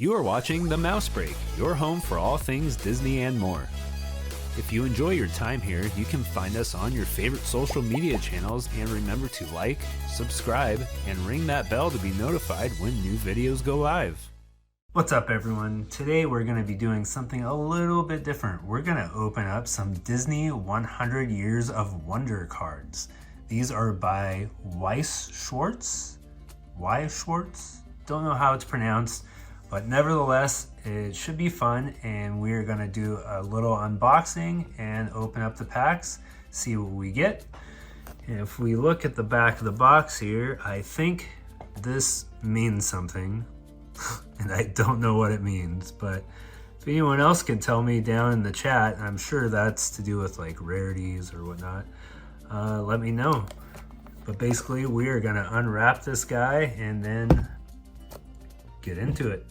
You are watching The Mouse Break, your home for all things Disney and more. If you enjoy your time here, you can find us on your favorite social media channels, and remember to like, subscribe, and ring that bell to be notified when new videos go live. What's up everyone? Today we're going to be doing something a little bit different. We're going to open up some Disney 100 Years of Wonder cards. These are by Weiss Schwartz? Schwartz? Don't know how it's pronounced, but nevertheless, it should be fun, and we're going to do a little unboxing and open up the packs, see what we get. And if we look at the back of the box here, I think this means something. And I don't know what it means, but if anyone else can tell me down in the chat, I'm sure that's to do with like rarities or whatnot, let me know. But basically we are gonna unwrap this guy and then get into it.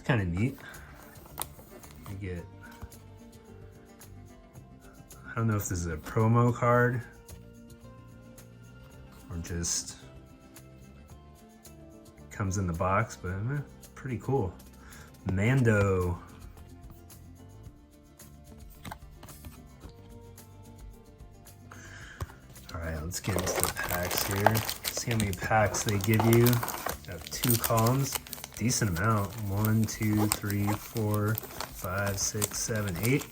Kind of neat. You get, I don't know if this is a promo card or just comes in the box, but pretty cool. Mando. All right, let's get into the packs here. See how many packs they give you. Got 2 columns. Decent amount. 1, 2, 3, 4, 5, 6, 7, 8.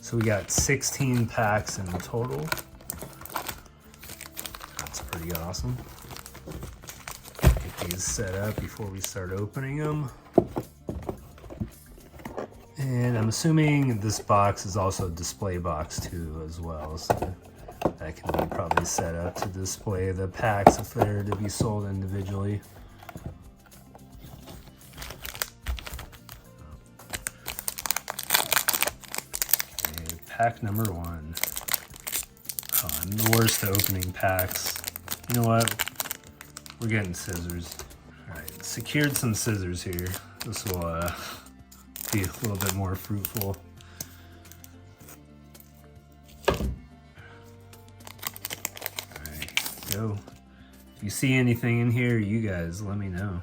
So we got 16 packs in total. That's pretty awesome. Get these set up before we start opening them. And I'm assuming this box is also a display box too as well. So that can be probably set up to display the packs if they're to be sold individually. Pack number 1. Oh, I'm the worst at opening packs. You know what? We're getting scissors. Alright, secured some scissors here. This will be a little bit more fruitful. Alright, go. If you see anything in here, you guys let me know.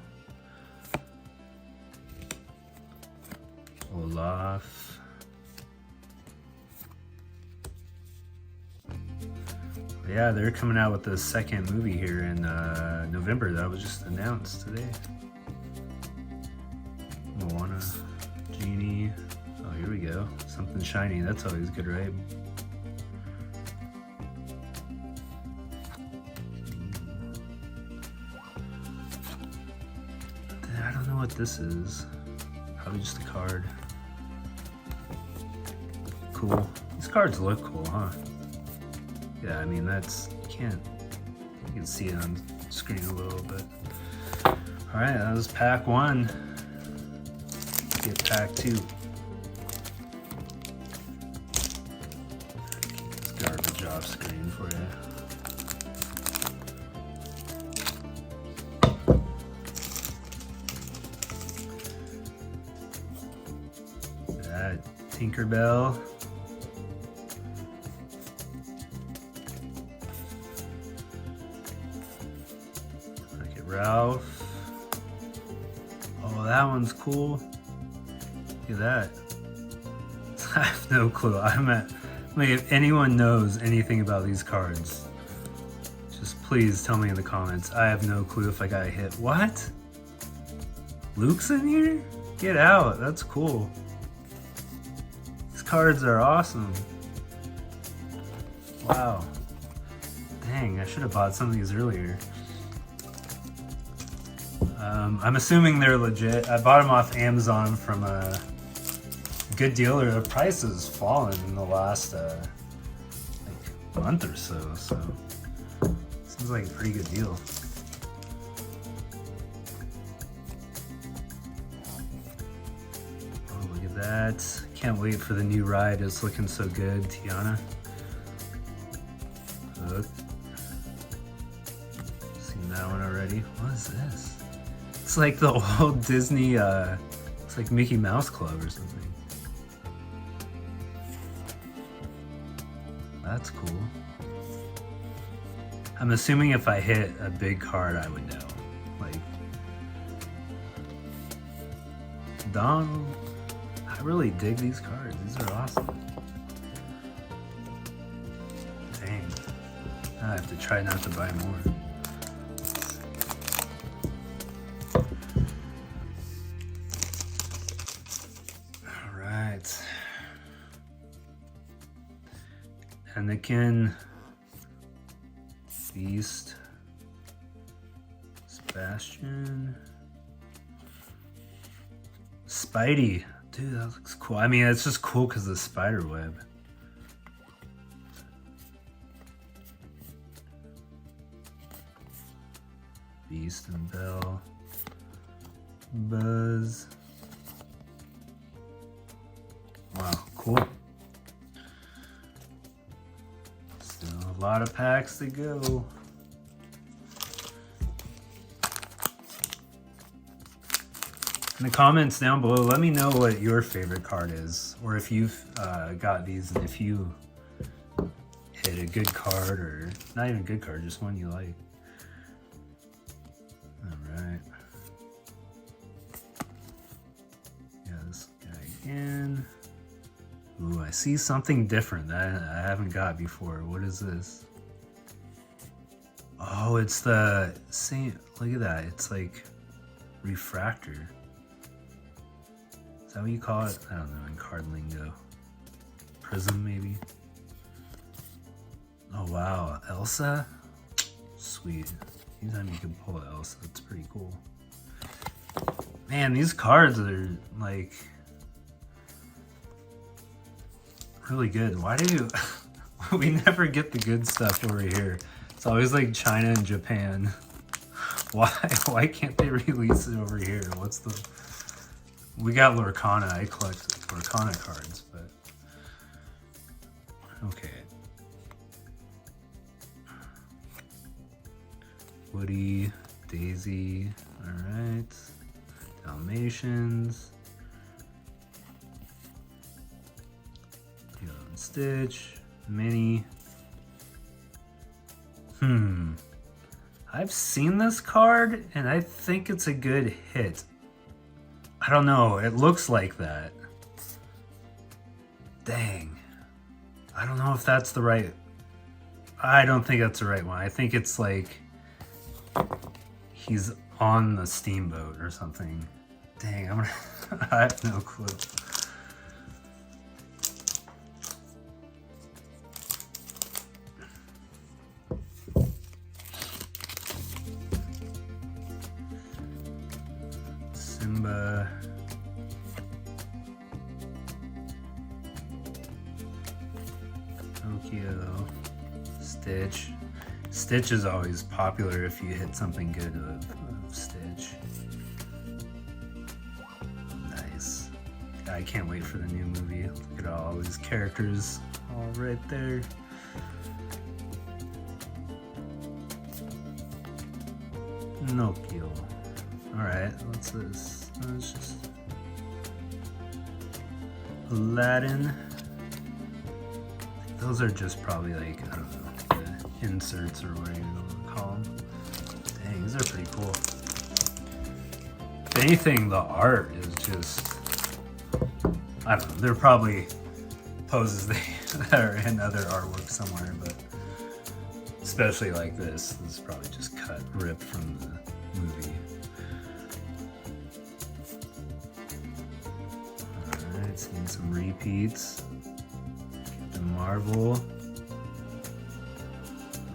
Olaf. Yeah, they're coming out with the 2nd movie here in November. That was just announced today. Moana, Genie. Oh, here we go. Something shiny. That's always good, right? I don't know what this is. Probably just a card. Cool. These cards look cool, huh? Yeah, I mean, that's, you can see it on screen a little bit. All right, that was pack 1. Let's get pack 2. Keep this garbage off screen for you. That Tinkerbell. Ralph. Oh, that one's cool. Look at that. I have no clue. I mean, if anyone knows anything about these cards, just please tell me in the comments. I have no clue if I got hit. What? Luke's in here? Get out. That's cool. These cards are awesome. Wow. Dang, I should have bought some of these earlier. I'm assuming they're legit. I bought them off Amazon from a good deal, or the price has fallen in the last like month or so. So seems like a pretty good deal. Oh, look at that! Can't wait for the new ride. It's looking so good, Tiana. Look. Seen that one already. What is this? It's like the old Disney, it's like Mickey Mouse Club or something. That's cool. I'm assuming if I hit a big card, I would know. Like, Donald. I really dig these cards. These are awesome. Dang. I have to try not to buy more. Alright. Anakin. Beast. Sebastian. Spidey. Dude, that looks cool. I mean, it's just cool because of the spider web. Beast and Belle. Buzz. Wow, cool. Still a lot of packs to go. In the comments down below, let me know what your favorite card is, or if you've got these and if you hit a good card, or not even a good card, just one you like. Alright. Yeah, this guy again. Ooh, I see something different that I haven't got before. What is this? Oh, it's the same. Look at that. It's like refractor. Is that what you call it? I don't know, in card lingo. Prism, maybe? Oh, wow. Elsa? Sweet. Anytime you can pull Elsa, it's pretty cool. Man, these cards are, like, really good. Why do we never get the good stuff over here? It's always like China and Japan. Why can't they release it over here? What's the... We got Lorcana. I collect Lorcana cards, but... Okay. Woody, Daisy, alright. Dalmatians. Lilo and Stitch. Minnie. I've seen this card, and I think it's a good hit. I don't know, it looks like that. Dang. I don't know if that's the right... I don't think that's the right one. I think it's like... he's on the steamboat or something. Dang, I'm gonna... I have no clue. Simba. Tokyo. Stitch. Stitch is always popular if you hit something good of Stitch. Nice. I can't wait for the new movie. Look at all these characters all right there. Pinocchio. Alright, what's this? It's just Aladdin. Those are just probably like, I don't know, the inserts or whatever you want to call them. Dang, these are pretty cool. If anything, the art is just, I don't know, they're probably poses that are in other artwork somewhere, but especially like this is probably just cut, ripped from the movie. Alright, seeing some repeats. The Marvel.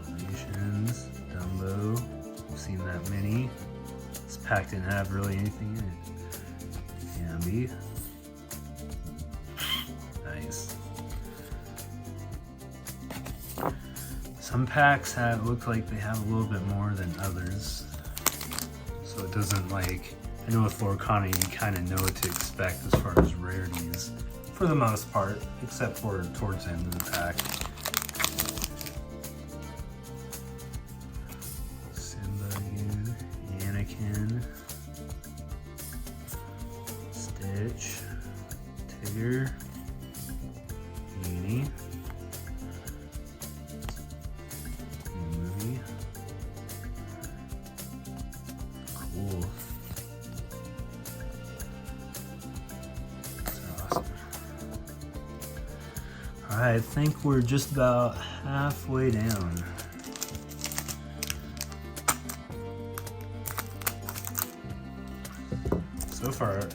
Donations. Dumbo. We've seen that many. This pack didn't have really anything in it. Bambi. Nice. Some packs look like they have a little bit more than others. So it doesn't like, I know with Lorcana you kind of know what to expect as far as rarities. For the most part, except for towards the end of the pack. Simba again, Anakin, Stitch, Tigger, Beanie, Movie. Cool. That's awesome. Alright, I think we're just about halfway down. So far,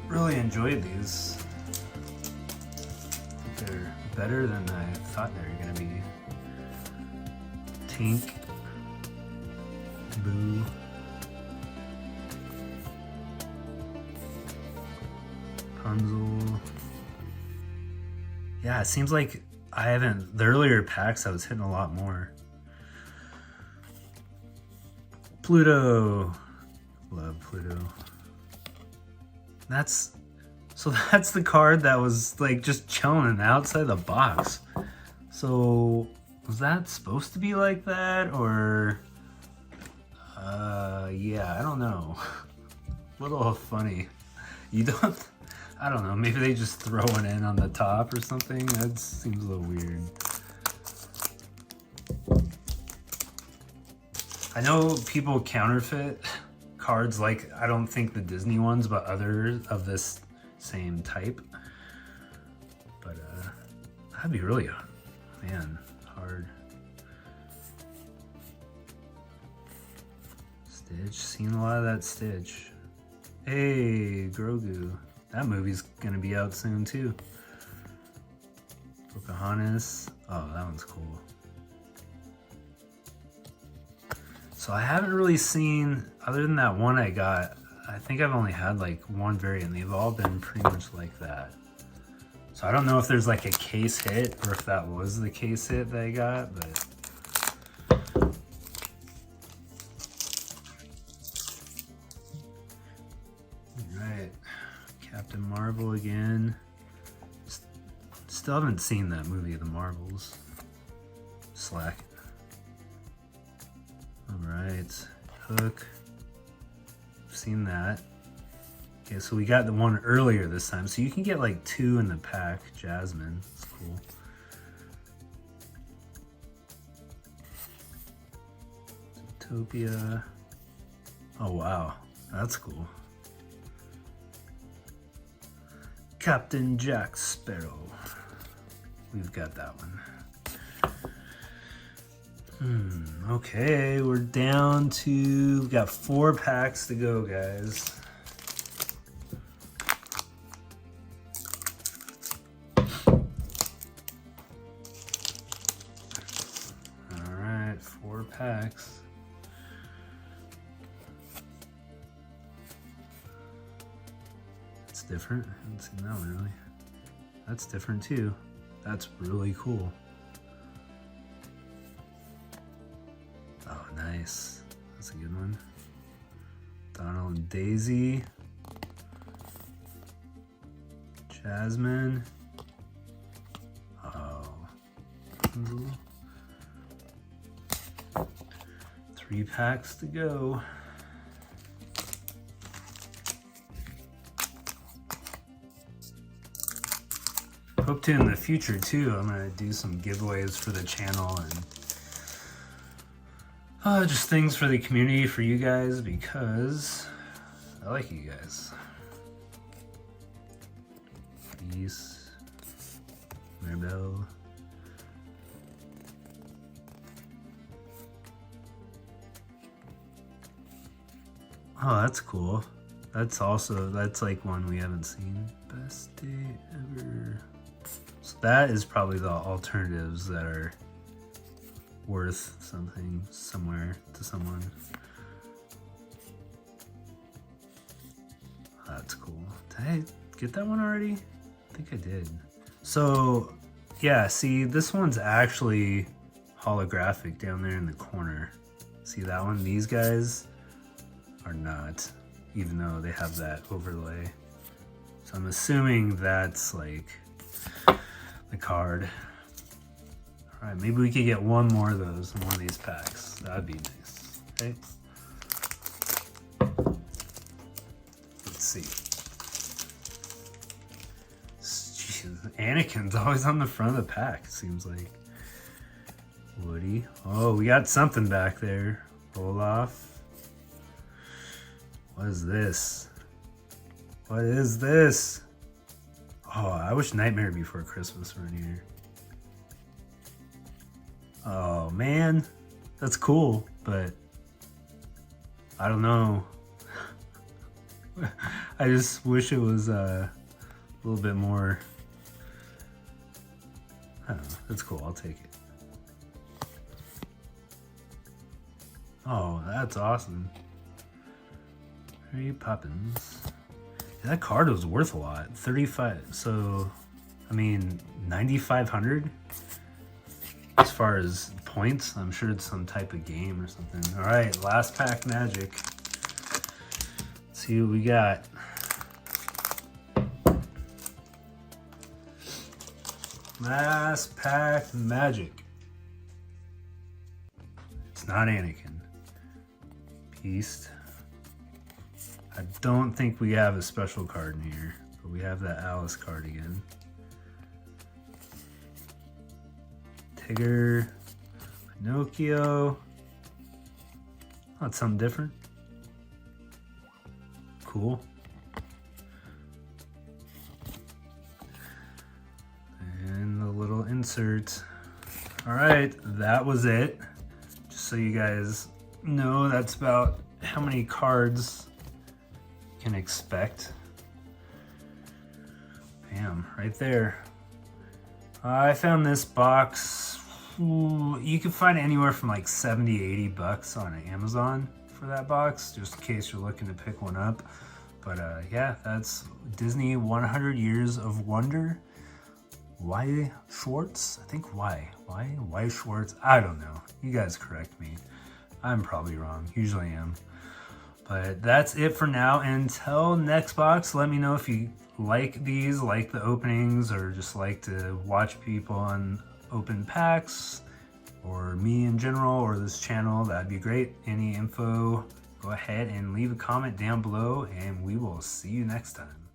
really enjoyed these. They're better than I thought they were gonna be. Tink, Boo, Rapunzel. Yeah, it seems like I haven't, the earlier packs I was hitting a lot more. Pluto. Love Pluto. That's the card that was like just chilling outside the box. So was that supposed to be like that, or yeah, I don't know. A little funny. You don't, I don't know, maybe they just throw it in on the top or something. That seems a little weird. I know people counterfeit cards, like, I don't think the Disney ones, but others of this same type. But that'd be really, man, hard. Stitch, seen a lot of that Stitch. Hey, Grogu. That movie's gonna be out soon too. Pocahontas. Oh, that one's cool. So I haven't really seen, other than that one I got, I think I've only had like one variant. They've all been pretty much like that. So I don't know if there's like a case hit or if that was the case hit that I got, but. All right, Captain Marvel again. Still haven't seen that movie, The Marvels. Slack. Alright, Hook. Seen that. Okay, so we got the one earlier this time. So you can get like 2 in the pack. Jasmine, that's cool. Zootopia. Oh wow, that's cool. Captain Jack Sparrow. We've got that one. Okay, we're down to, we've got 4 packs to go, guys. All right, 4 packs. It's different. I haven't seen that one really. That's different too. That's really cool. Oh, nice. That's a good one. Donald and Daisy. Jasmine. Oh. 3 packs to go. Hope to in the future too, I'm gonna do some giveaways for the channel and just things for the community, for you guys, because I like you guys. Weiss, Maribel. Oh, that's cool. That's like one we haven't seen. Best day ever. So that is probably the alternatives that are worth something somewhere to someone. That's cool. Did I get that one already? I think I did. So yeah, see, this one's actually holographic down there in the corner. See that one? These guys are not, even though they have that overlay. So I'm assuming that's like the card. All right, maybe we could get one more of those in one of these packs. That'd be nice. Okay. Let's see. Anakin's always on the front of the pack, it seems like. Woody. Oh, we got something back there. Olaf. What is this? What is this? Oh, I wish Nightmare Before Christmas were in here. Oh, man. That's cool, but I don't know. I just wish it was a little bit more. I don't know. That's cool. I'll take it. Oh, that's awesome. Mary Poppins. Yeah, that card was worth a lot. 35. So, I mean, 9,500 as far as points. I'm sure it's some type of game or something. All right, last pack magic. Let's see what we got. Last pack magic. It's not Anakin. Beast. I don't think we have a special card in here, but we have that Alice card again. Tigger. Pinocchio. Oh, that's something different. Cool. And the little insert. All right, that was it. Just so you guys know, that's about how many cards you can expect. Bam, right there. I found this box. Ooh, you can find anywhere from like 70, 80 bucks on Amazon for that box, just in case you're looking to pick one up. But yeah, that's Disney 100 Years of Wonder. Why Schwartz? I think why Schwartz? I don't know. You guys correct me. I'm probably wrong. Usually am. But that's it for now. Until next box, let me know if you like these, like the openings, or just like to watch people on open packs, or me in general, or this channel. That'd be great. Any info, go ahead and leave a comment down below, and we will see you next time.